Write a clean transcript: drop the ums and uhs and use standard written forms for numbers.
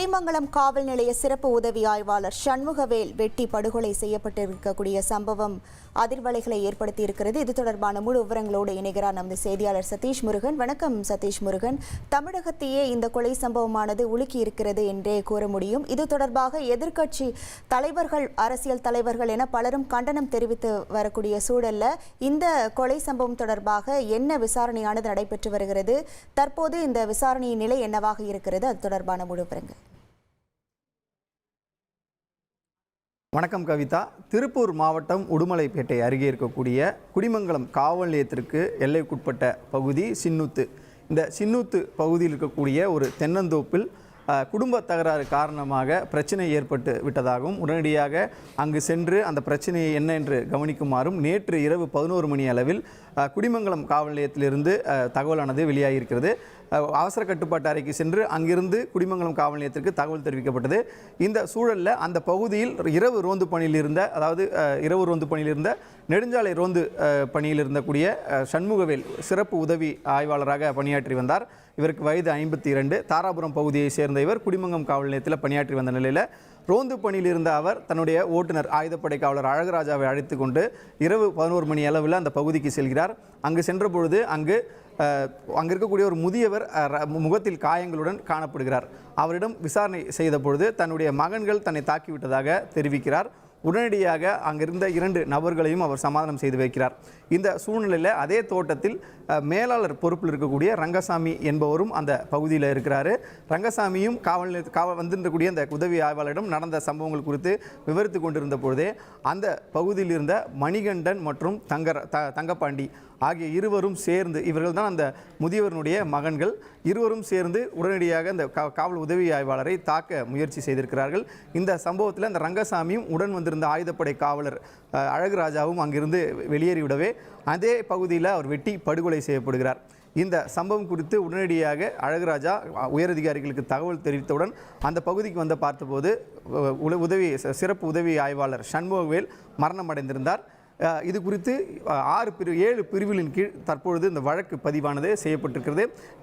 குடிமங்கலம் காவல் நிலைய சிறப்பு உதவி ஆய்வாளர் சண்முகவேல் வெட்டி படுகொலை செய்யப்பட்டிருக்கக்கூடிய சம்பவம் அதிர்வலைகளை ஏற்படுத்தி இருக்கிறது. இது தொடர்பான முழு விவரங்களோடு இணைகிறார் நமது செய்தியாளர் சதீஷ் முருகன். வணக்கம் சதீஷ் முருகன். தமிழகத்தையே இந்த கொலை சம்பவமானது உலுக்கி இருக்கிறது என்றே கூற முடியும். இது தொடர்பாக எதிர்க்கட்சி தலைவர்கள், அரசியல் தலைவர்கள் என பலரும் கண்டனம் தெரிவித்து வரக்கூடிய சூழல்ல இந்த கொலை சம்பவம் தொடர்பாக என்ன விசாரணையானது நடைபெற்று வருகிறது? தற்போது இந்த விசாரணையின் நிலை என்னவாக இருக்கிறது? அது தொடர்பான முழு விவரங்கள். வணக்கம் கவிதா. திருப்பூர் மாவட்டம் உடுமலைப்பேட்டை அருகே இருக்கக்கூடிய குடிமங்கலம் காவல் நிலையத்திற்கு எல்லைக்குட்பட்ட பகுதி சின்னூத்து. இந்த சின்னூத்து பகுதியில் இருக்கக்கூடிய ஒரு தென்னந்தோப்பில் குடும்ப தகராறு காரணமாக பிரச்சனை ஏற்பட்டு விட்டதாகவும் உடனடியாக அங்கு சென்று அந்த பிரச்சனையை என்ன என்று கவனிக்குமாறும் நேற்று இரவு 11 மணி அளவில் குடிமங்கலம் காவல் நிலையத்திலிருந்து தகவலானது வெளியாகியிருக்கிறது. அவசர கட்டுப்பாட்டு அறைக்கு சென்று அங்கிருந்து குடிமங்கலம் காவல் நிலையத்திற்கு தகவல் தெரிவிக்கப்பட்டது. இந்த சூழலில் அந்த பகுதியில் இரவு ரோந்து பணியில் இருந்த நெடுஞ்சாலை ரோந்து பணியில் இருந்தக்கூடிய சண்முகவேல் சிறப்பு உதவி ஆய்வாளராக பணியாற்றி வந்தார். இவருக்கு வயது 52. தாராபுரம் பகுதியை சேர்ந்த இவர் குடிமங்கலம் காவல் நிலையத்தில் பணியாற்றி வந்த நிலையில் ரோந்து பணியில் இருந்த அவர் தன்னுடைய ஓட்டுநர் ஆயுதப்படை காவலர் அழகுராஜாவை அழைத்து கொண்டு இரவு 11 மணி அளவில் அந்த பகுதிக்கு செல்கிறார். அங்கு சென்ற பொழுது அங்கு இருக்கக்கூடிய ஒரு முதியவர் முகத்தில் காயங்களுடன் காணப்படுகிறார். அவரிடம் விசாரணை செய்த பொழுது தன்னுடைய மகன்கள் தன்னை தாக்கிவிட்டதாக தெரிவிக்கிறார். உடனடியாக அங்கிருந்த 2 நபர்களையும் அவர் சமாதானம் செய்து வைக்கிறார். இந்த சூழ்நிலையில் அதே தோட்டத்தில் மேலாளர் பொறுப்பில் இருக்கக்கூடிய ரங்கசாமி என்பவரும் அந்த பகுதியில் இருக்கிறாரு. ரங்கசாமியும் காவல் வந்திருக்கக்கூடிய அந்த உதவி ஆய்வாளரிடம் நடந்த சம்பவங்கள் குறித்து விவரித்து கொண்டிருந்த பொழுதே அந்த பகுதியில் இருந்த மணிகண்டன் மற்றும் தங்கப்பாண்டி ஆகிய இருவரும் சேர்ந்து, இவர்கள் தான் அந்த முதியவருடைய மகன்கள், இருவரும் சேர்ந்து உடனடியாக அந்த காவல் உதவி ஆய்வாளரை தாக்க முயற்சி செய்திருக்கிறார்கள். இந்த சம்பவத்தில் அந்த ரங்கசாமியும் உடன் வந்திருந்த ஆயுதப்படை காவலர் அழகுராஜாவும் அங்கிருந்து வெளியேறிவிடவே அதே பகுதியில் அவர் வெட்டி படுகொலை செய்யப்படுகிறார். இந்த சம்பவம் குறித்து உடனடியாக அழகுராஜா உயரதிகாரிகளுக்கு தகவல் தெரிவித்தவுடன் அந்த பகுதிக்கு வந்து பார்த்தபோது சிறப்பு உதவி ஆய்வாளர் சண்முகவேல் மரணம் அடைந்திருந்தார். இது குறித்து 7 பிரிவுகளின் கீழ் தற்பொழுது இந்த வழக்கு பதிவானது செய்யப்பட்டிருக்கிறது.